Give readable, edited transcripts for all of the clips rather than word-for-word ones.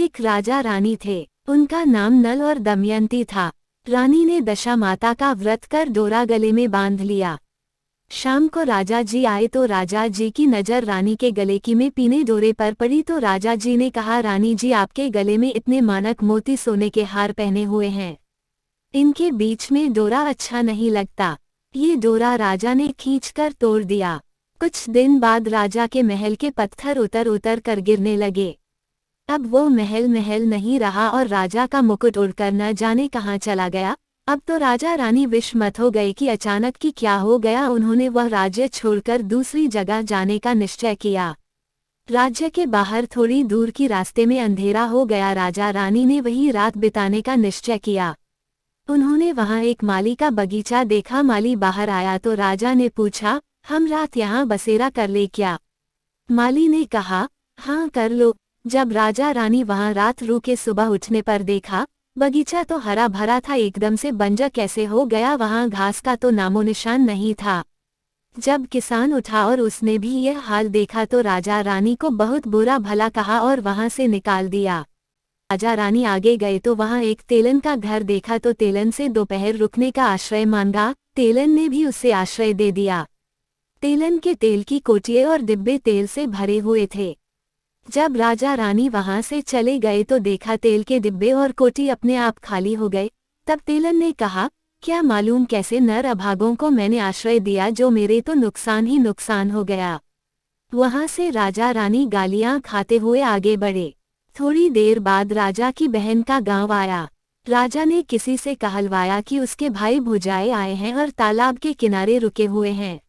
एक राजा रानी थे, उनका नाम नल और दमयंती था। रानी ने दशा माता का व्रत कर डोरा गले में बांध लिया। शाम को राजा जी आए तो राजा जी की नज़र रानी के गले की में पीने डोरे पर पड़ी तो राजा जी ने कहा, रानी जी आपके गले में इतने मानक मोती सोने के हार पहने हुए हैं, इनके बीच में डोरा अच्छा नहीं लगता। ये डोरा राजा ने खींचकर तोड़ दिया। कुछ दिन बाद राजा के महल के पत्थर उतर उतर कर गिरने लगे। अब वो महल महल नहीं रहा और राजा का मुकुट उड़कर न जाने कहाँ चला गया। अब तो राजा रानी विस्मित हो गए कि अचानक की क्या हो गया। उन्होंने वह राज्य छोड़कर दूसरी जगह जाने का निश्चय किया। राज्य के बाहर थोड़ी दूर की रास्ते में अंधेरा हो गया। राजा रानी ने वही रात बिताने का निश्चय किया। उन्होंने वहां एक माली का बगीचा देखा। माली बाहर आया तो राजा ने पूछा, हम रात यहाँ बसेरा कर ले क्या? माली ने कहा, हाँ कर लो। जब राजा रानी वहां रात रुके सुबह उठने पर देखा, बगीचा तो हरा भरा था, एकदम से बंजर कैसे हो गया, वहां घास का तो नामो निशान नहीं था। जब किसान उठा और उसने भी यह हाल देखा तो राजा रानी को बहुत बुरा भला कहा और वहां से निकाल दिया। राजा रानी आगे गए तो वहां एक तेलन का घर देखा तो तेलन से दोपहर रुकने का आश्रय मांगा। तेलन ने भी उसे आश्रय दे दिया। तेलन के तेल की कोटिये और डिब्बे तेल से भरे हुए थे। जब राजा रानी वहां से चले गए तो देखा तेल के डिब्बे और कोटी अपने आप खाली हो गए। तब तेलन ने कहा, क्या मालूम कैसे नर अभागों को मैंने आश्रय दिया, जो मेरे तो नुकसान ही नुकसान हो गया। वहां से राजा रानी गालियां खाते हुए आगे बढ़े। थोड़ी देर बाद राजा की बहन का गांव आया। राजा ने किसी से कहलवाया कि उसके भाई भुजाए आए हैं और तालाब के किनारे रुके हुए हैं।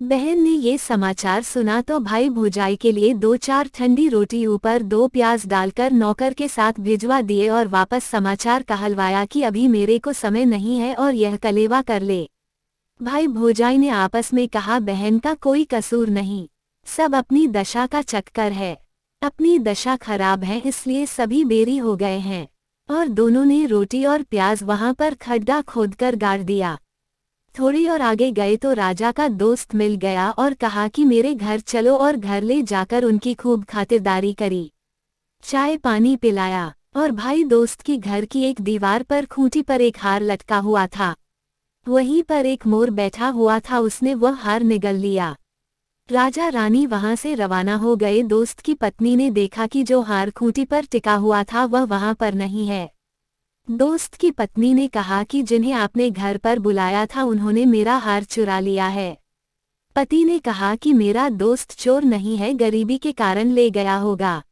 बहन ने ये समाचार सुना तो भाई भुजाई के लिए 2-4 ठंडी रोटी ऊपर 2 प्याज डालकर नौकर के साथ भिजवा दिए और वापस समाचार कहलवाया कि अभी मेरे को समय नहीं है और यह कलेवा कर ले। भाई भुजाई ने आपस में कहा, बहन का कोई कसूर नहीं, सब अपनी दशा का चक्कर है। अपनी दशा खराब है इसलिए सभी बेरी हो गए हैं। और दोनों ने रोटी और प्याज वहां पर खड्डा खोदकर गाड़ दिया। थोड़ी और आगे गए तो राजा का दोस्त मिल गया और कहा कि मेरे घर चलो, और घर ले जाकर उनकी खूब खातिरदारी करी, चाय पानी पिलाया। और भाई दोस्त की घर की एक दीवार पर खूंटी पर एक हार लटका हुआ था, वहीं पर एक मोर बैठा हुआ था, उसने वह हार निगल लिया। राजा रानी वहां से रवाना हो गए। दोस्त की पत्नी ने देखा कि जो हार खूंटी पर टिका हुआ था वह वहां पर नहीं है। दोस्त की पत्नी ने कहा कि जिन्हें आपने घर पर बुलाया था उन्होंने मेरा हार चुरा लिया है। पति ने कहा कि मेरा दोस्त चोर नहीं है, गरीबी के कारण ले गया होगा।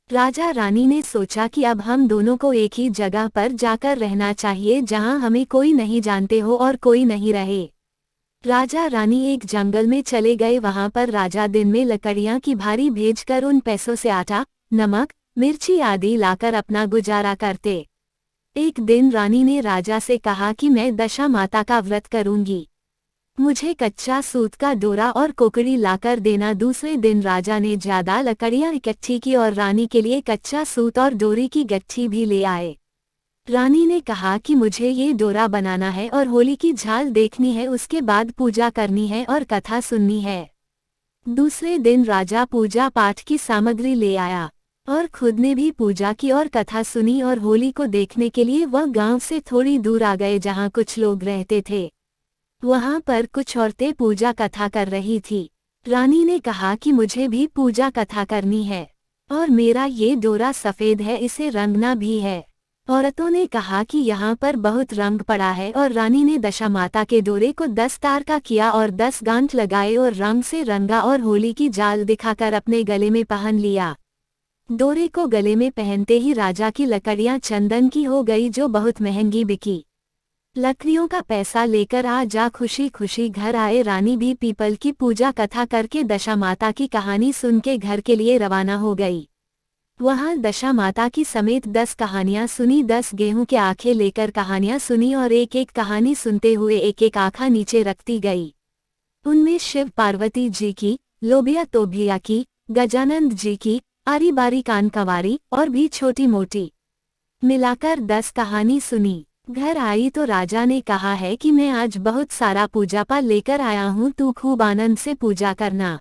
राजा रानी ने सोचा कि अब हम दोनों को एक ही जगह पर जाकर रहना चाहिए जहां हमें कोई नहीं जानते हो और कोई नहीं रहे। राजा रानी एक जंगल में चले गए। वहां पर राजा दिन में लकड़ियां की भारी भेजकर उन पैसों से आटा, नमक, मिर्ची आदि लाकर अपना गुजारा करते। एक दिन रानी ने राजा से कहा कि मैं दशा माता का व्रत करूंगी, मुझे कच्चा सूत का डोरा और कोकड़ी लाकर देना। दूसरे दिन राजा ने ज्यादा लकड़ियां इकट्ठी की और रानी के लिए कच्चा सूत और डोरी की गट्ठी भी ले आए। रानी ने कहा कि मुझे ये डोरा बनाना है और होली की झाल देखनी है, उसके बाद पूजा करनी है और कथा सुननी है। दूसरे दिन राजा पूजा पाठ की सामग्री ले आया और खुद ने भी पूजा की और कथा सुनी। और होली को देखने के लिए वह गांव से थोड़ी दूर आ गए जहां कुछ लोग रहते थे। वहां पर कुछ औरतें पूजा कथा कर रही थी। रानी ने कहा कि मुझे भी पूजा कथा करनी है और मेरा ये डोरा सफेद है, इसे रंगना भी है। औरतों ने कहा कि यहाँ पर बहुत रंग पड़ा है और रानी ने दशा माता के डोरे को 10 तार का किया और 10 गांठ लगाए और रंग से रंगा और होली की जाल दिखाकर अपने गले में पहन लिया। डोरे को गले में पहनते ही राजा की लकड़ियां चंदन की हो गई, जो बहुत महंगी बिकी। लकड़ियों का पैसा लेकर जा खुशी खुशी घर आए। रानी भी पीपल की पूजा कथा करके दशा माता की कहानी सुन के घर के लिए रवाना हो गई। वहां दशा माता की समेत 10 कहानियां सुनी। 10 गेहूं के आंखें लेकर कहानियां सुनी और एक एक कहानी सुनते हुए एक एक आंखा नीचे रखती गई। उनमें शिव पार्वती जी की, लोभिया तोभिया की, गजानंद जी की, आरी बारी कान कवारी और भी छोटी मोटी मिलाकर 10 कहानी सुनी। घर आई तो राजा ने कहा है कि मैं आज बहुत सारा पूजा पाल लेकर आया हूँ, तू खूब आनंद से पूजा करना।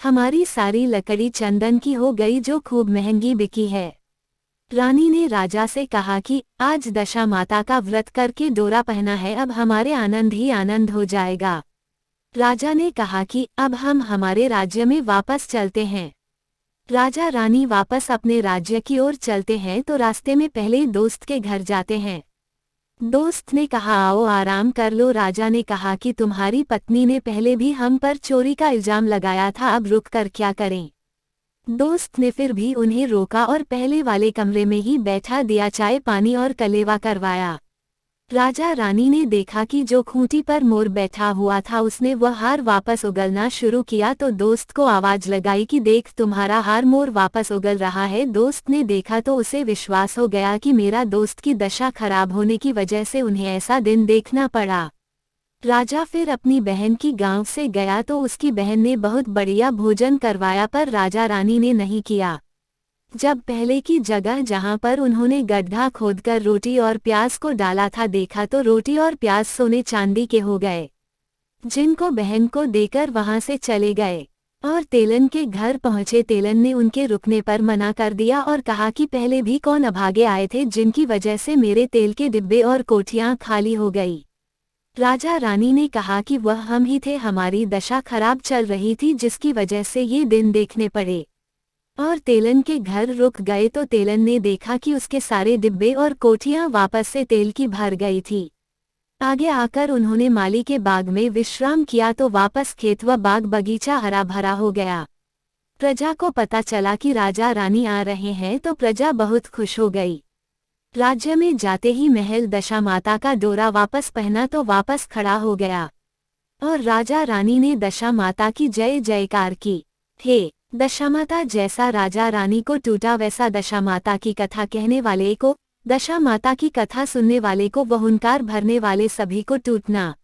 हमारी सारी लकड़ी चंदन की हो गई, जो खूब महंगी बिकी है। रानी ने राजा से कहा कि आज दशा माता का व्रत करके डोरा पहना है, अब हमारे आनंद ही आनंद हो जाएगा। राजा ने कहा कि अब हम हमारे राज्य में वापस चलते हैं। राजा रानी वापस अपने राज्य की ओर चलते हैं तो रास्ते में पहले दोस्त के घर जाते हैं। दोस्त ने कहा आओ आराम कर लो। राजा ने कहा कि तुम्हारी पत्नी ने पहले भी हम पर चोरी का इल्जाम लगाया था, अब रुक कर क्या करें। दोस्त ने फिर भी उन्हें रोका और पहले वाले कमरे में ही बैठा दिया, चाय पानी और कलेवा करवाया। राजा रानी ने देखा कि जो खूंटी पर मोर बैठा हुआ था उसने वह हार वापस उगलना शुरू किया तो दोस्त को आवाज लगाई कि देख तुम्हारा हार मोर वापस उगल रहा है। दोस्त ने देखा तो उसे विश्वास हो गया कि मेरा दोस्त की दशा खराब होने की वजह से उन्हें ऐसा दिन देखना पड़ा। राजा फिर अपनी बहन की गांव से गया तो उसकी बहन ने बहुत बढ़िया भोजन करवाया, पर राजा रानी ने नहीं किया। जब पहले की जगह जहां पर उन्होंने गड्ढा खोदकर रोटी और प्याज को डाला था देखा तो रोटी और प्याज सोने चांदी के हो गए, जिनको बहन को देकर वहां से चले गए और तेलन के घर पहुंचे। तेलन ने उनके रुकने पर मना कर दिया और कहा कि पहले भी कौन अभागे आए थे जिनकी वजह से मेरे तेल के डिब्बे और कोठियां खाली हो गई। राजा रानी ने कहा कि वह हम ही थे, हमारी दशा खराब चल रही थी जिसकी वजह से ये दिन देखने पड़े। और तेलन के घर रुक गए तो तेलन ने देखा कि उसके सारे डिब्बे और कोठियां वापस से तेल की भर गई थी। आगे आकर उन्होंने माली के बाग में विश्राम किया तो वापस खेत व बाग बगीचा हरा भरा हो गया। प्रजा को पता चला कि राजा रानी आ रहे हैं तो प्रजा बहुत खुश हो गई। राज्य में जाते ही महल दशा माता का डोरा वापस पहना तो वापस खड़ा हो गया और राजा रानी ने दशा माता की जय जयकार की। हे दशा माता, जैसा राजा रानी को टूटा वैसा दशा माता की कथा कहने वाले को, दशा माता की कथा सुनने वाले को व हुंकार भरने वाले सभी को टूटना।